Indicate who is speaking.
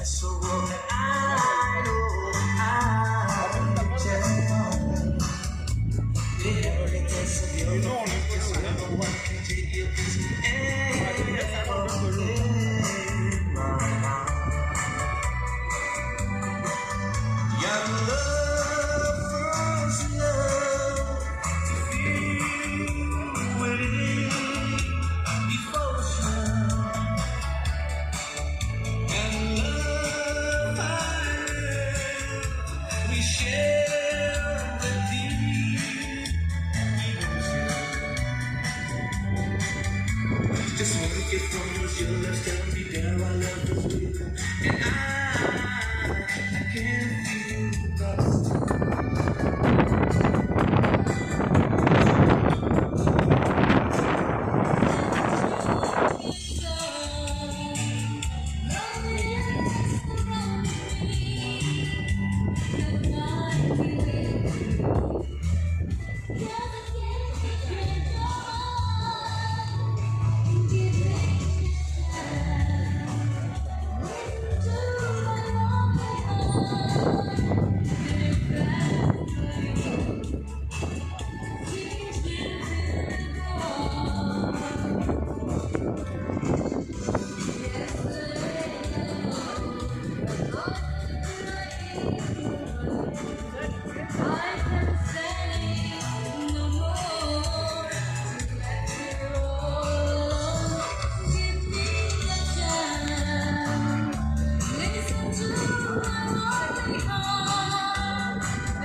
Speaker 1: So that I know I just want the evidence of your love. Cause I'm the one can take your piece in my heart. Your love was love to feel within devotion and love. We share the deep emotion. Just want to get from your love, tell me there I love you, and I can't feel lost.